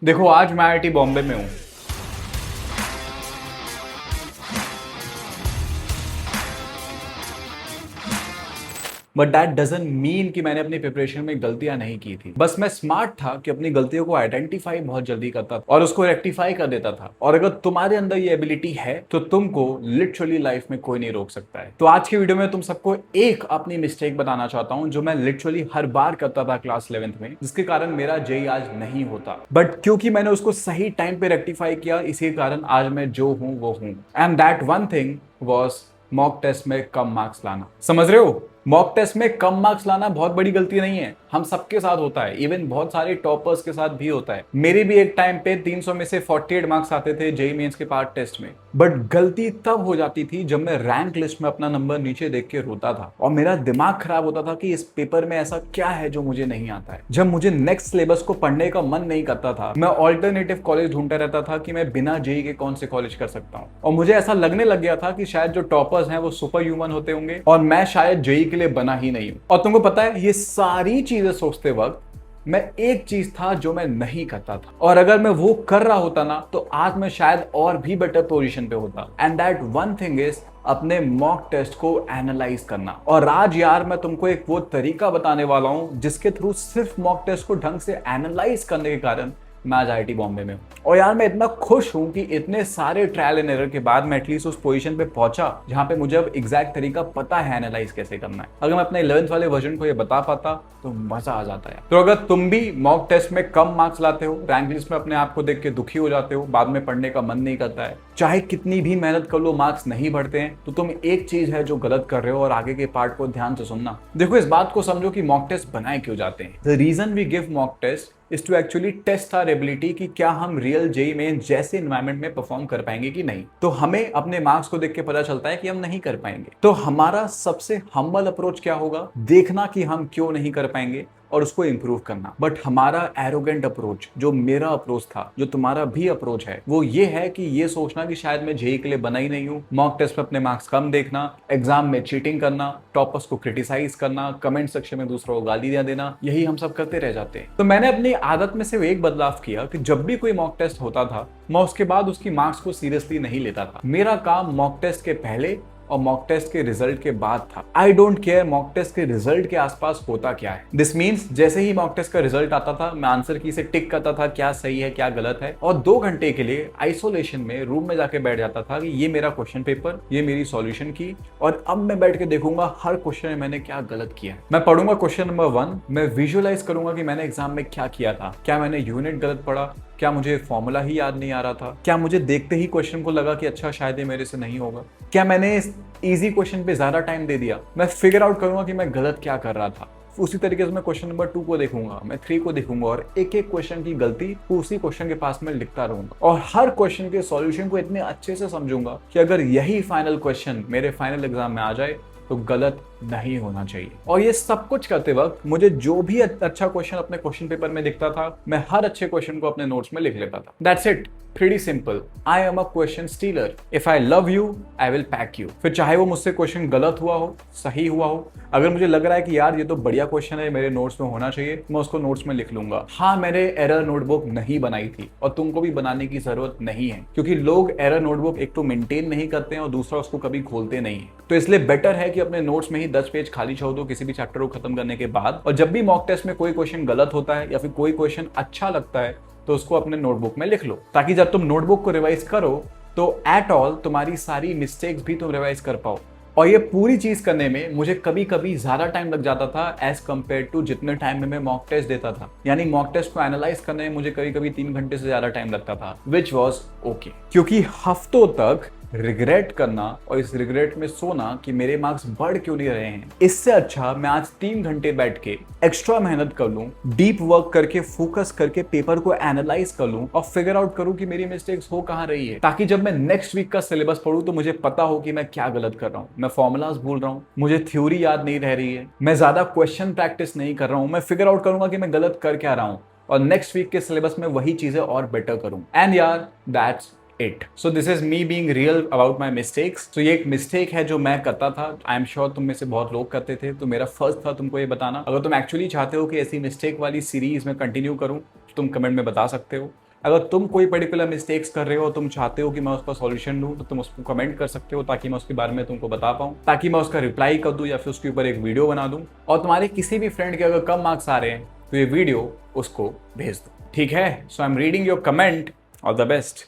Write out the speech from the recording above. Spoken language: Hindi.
देखो आज मैं आईआईटी बॉम्बे में हूँ। बट दैट डजंट मीन कि मैंने अपनी प्रिपरेशन में गलतियां नहीं की थी। बस मैं स्मार्ट था कि अपनी गलतियों को आइडेंटिफाई बहुत जल्दी करता था और उसको रेक्टिफाई कर देता था। और अगर तुम्हारे अंदर ये एबिलिटी है तो तुमको लिटरली लाइफ में कोई नहीं रोक सकता है। तो आज की वीडियो में तुम सबको एक अपनी मिस्टेक बताना चाहता हूं जो मैं लिटरली हर बार करता था क्लास 11th में, जिसके कारण मेरा जेई आज नहीं होता। बट क्योंकि मैंने उसको सही टाइम पे रेक्टिफाई किया, इसी कारण आज मैं जो हूं वो हूं। And that one thing was mock test में कम मार्क्स लाना। समझ रहे हो? मॉक टेस्ट में कम मार्क्स लाना बहुत बड़ी गलती नहीं है, हम सबके साथ होता है, इवन बहुत सारे टॉपर्स के साथ भी होता है। मेरे भी एक टाइम पे 300 में से 48 मार्क्स आते थे जेईई मेंस के पार्ट टेस्ट में। बट गलती तब हो जाती थी जब मैं रैंक लिस्ट में अपना नंबर नीचे देख के रोता था और मेरा दिमाग खराब होता था कि इस पेपर में ऐसा क्या है जो मुझे नहीं आता है। जब मुझे नेक्स्ट सिलेबस को पढ़ने का मन नहीं करता था, मैं ऑल्टरनेटिव कॉलेज ढूंढता रहता था कि मैं बिना जेईई के कौन से कॉलेज कर सकता हूँ। और मुझे ऐसा लगने लग गया था कि शायद जो टॉपर्स हैं वो सुपर ह्यूमन होते होंगे और मैं शायद जेईई के लिए बना ही नहीं हूं। और तुमको पता है, ये सारी चीजें सोचते वक्त मैं एक चीज था जो मैं नहीं करता था, और अगर मैं वो कर रहा होता ना तो आज मैं शायद और भी बेटर पोजीशन पे होता। And that one thing is अपने मॉक टेस्ट को एनालाइज करना। और आज यार मैं तुमको एक वो तरीका बताने वाला हूं जिसके थ्रू सिर्फ मॉक टेस्ट को ढंग से एनालाइज करने के कारण मैं आज आईआईटी बॉम्बे में हूँ। और यार मैं इतना खुश हूं कि इतने सारे ट्रायल एंड एरर के बाद मैं एटलीस्ट उस पोजीशन पे पहुंचा जहां पे मुझे अब एग्जैक्ट तरीका पता है एनालाइज कैसे करना है। अगर मैं अपने 11th वाले वर्जन को ये बता पाता तो मजा आ जाता है। तो अगर तुम भी मॉक टेस्ट में कम मार्क्स लाते हो, रैंक लिस्ट में अपने आप को देख के दुखी हो जाते हो, बाद में पढ़ने का मन नहीं करता है, चाहे कितनी भी मेहनत कर लो मार्क्स नहीं बढ़ते हैं, तो तुम एक चीज है जो गलत कर रहे हो और आगे के पार्ट को ध्यान से सुनना। देखो, इस बात को समझो कि मॉक टेस्ट बनाए क्यों जाते हैं। The reason we give mock test is to actually test our ability कि क्या हम रियल जेईई में जैसे एनवायरनमेंट में परफॉर्म कर पाएंगे कि नहीं। तो हमें अपने मार्क्स को देख के पता चलता है कि हम नहीं कर पाएंगे। तो हमारा सबसे हम्बल अप्रोच क्या होगा? देखना कि हम क्यों नहीं कर पाएंगे और उसको इंप्रूव करना। बट हमारा एरोगेंट अप्रोच, जो मेरा अप्रोच था, जो तुम्हारा भी अप्रोच है, वो ये है कि ये सोचना कि शायद मैं जेईई के लिए बना ही नहीं हूँ, मॉक टेस्ट में अपने मार्क्स कम देखना, एग्जाम में चीटिंग करना, टॉपर्स को क्रिटिसाइज करना, कमेंट सेक्शन में दूसरों को गाली देना, यही हम सब करते रह जाते हैं। तो मैंने अपनी आदत में से एक बदलाव किया कि जब भी कोई मॉक टेस्ट होता था, मैं उसके बाद उसकी मार्क्स को सीरियसली नहीं लेता था। मेरा काम मॉक टेस्ट के पहले और मॉक टेस्ट के रिजल्ट के बाद था। I don't care mock test के रिजल्ट के आसपास होता क्या है। दिस मीन्स जैसे ही मॉक टेस्ट का रिजल्ट आता था, मैं आंसर की से टिक करता था क्या सही है क्या गलत है, और 2 घंटे के लिए आइसोलेशन में रूम में जाके बैठ जाता था कि ये मेरा क्वेश्चन पेपर, ये मेरी सॉल्यूशन की, और अब मैं बैठ के देखूंगा हर क्वेश्चन में मैंने क्या गलत किया है। मैं पढ़ूंगा क्वेश्चन नंबर 1, मैं विजुअलाइज करूंगा कि मैंने एग्जाम में क्या किया था। क्या मैंने यूनिट गलत पढ़ा? क्या मुझे फॉर्मूला ही याद नहीं आ रहा था? क्या मुझे देखते ही क्वेश्चन को लगा कि अच्छा शायद ये मेरे से नहीं होगा? क्या मैंने इस इजी क्वेश्चन पे ज्यादा टाइम दे दिया? मैं फिगर आउट करूंगा कि मैं गलत क्या कर रहा था। उसी तरीके से मैं क्वेश्चन नंबर 2 को देखूंगा, मैं 3 को देखूंगा, और एक एक क्वेश्चन की गलती उसी क्वेश्चन के पास में लिखता रहूंगा, और हर क्वेश्चन के सॉल्यूशन को इतने अच्छे से समझूंगा कि अगर यही फाइनल क्वेश्चन मेरे फाइनल एग्जाम में आ जाए तो गलत नहीं होना चाहिए। और ये सब कुछ करते वक्त मुझे जो भी अच्छा क्वेश्चन अपने क्वेश्चन पेपर में दिखता था, मैं हर अच्छे क्वेश्चन को अपने नोट्स में लिख लेता था। That's it, pretty simple. I am a question stealer. If I love you I will pack you. फिर चाहे वो मुझसे क्वेश्चन गलत हुआ हो, सही हुआ हो, अगर मुझे लग रहा है कि यार ये तो बढ़िया क्वेश्चन है, मेरे नोट्स में होना चाहिए, मैं उसको नोट्स में लिख लूंगा। हाँ, मैंने एरर नोटबुक नहीं बनाई थी और तुमको भी बनाने की जरूरत नहीं है, क्योंकि लोग एरर नोटबुक एक तो मेंटेन नहीं करते हैं और दूसरा उसको कभी खोलते नहीं है। तो इसलिए बेटर है कि अपने नोट्स में ही 10 पेज खाली छोड़ दो किसी भी चैप्टर को खत्म करने के बाद, और जब भी मॉक टेस्ट में कोई क्वेश्चन गलत होता है या फिर कोई क्वेश्चन अच्छा लगता है तो उसको अपने नोटबुक में लिख लो, ताकि जब तुम नोटबुक को रिवाइज करो तो एट ऑल तुम्हारी सारी मिस्टेक्स भी तुम रिवाइज कर पाओ। और ये पूरी चीज करने में मुझे कभी कभी ज्यादा टाइम लग जाता था एज कम्पेयर टू जितने टाइम में मैं मॉक टेस्ट देता था। यानी मॉक टेस्ट को एनालाइज करने में मुझे कभी कभी 3 घंटे से ज्यादा टाइम लगता था, विच वॉज ओके, क्योंकि हफ्तों तक रिग्रेट करना और इस रिग्रेट में सोना कि मेरे मार्क्स बढ़ क्यों नहीं रहे हैं, इससे अच्छा मैं आज 3 घंटे बैठ के एक्स्ट्रा मेहनत कर लूं, डीप वर्क करके फोकस करके पेपर को एनालाइज कर लूं और फिगर आउट करूं कि मेरी मिस्टेक्स हो कहां रही है, ताकि जब मैं नेक्स्ट वीक का सिलेबस पढ़ूं तो मुझे पता हो कि मैं क्या गलत कर रहा हूं। मैं फॉर्मुलाज भूल रहा हूं, मुझे थ्योरी याद नहीं रह रही है, मैं ज्यादा क्वेश्चन प्रैक्टिस नहीं कर रहा हूं, मैं फिगर आउट करूंगा कि मैं गलत कर क्या रहा हूं और नेक्स्ट वीक के सिलेबस में वही चीजें और बेटर करूं। एंड यार that's it. So this is me being real about my mistakes. So ये एक मिस्टेक है जो मैं करता था, आई एम श्योर तुम में से बहुत लोग करते थे, तो मेरा फर्स्ट था तुमको ये बताना। अगर तुम एक्चुअली चाहते हो कि ऐसी मिस्टेक वाली सीरीज में कंटिन्यू करूं, तुम कमेंट में बता सकते हो। अगर तुम कोई पर्टिकुलर मिस्टेक्स कर रहे हो, तुम चाहते हो कि मैं उसका सॉल्यूशन दूं, तो तुम उसको कमेंट कर सकते हो ताकि मैं उसके बारे में तुमको बता पाऊं, ताकि मैं उसका रिप्लाई कर दूं या फिर उसके ऊपर एक वीडियो बना दूं। और तुम्हारे किसी भी फ्रेंड के अगर कम मार्क्स आ रहे हैं तो ये वीडियो उसको भेज दो, ठीक है? So I am reading your comment. All the best.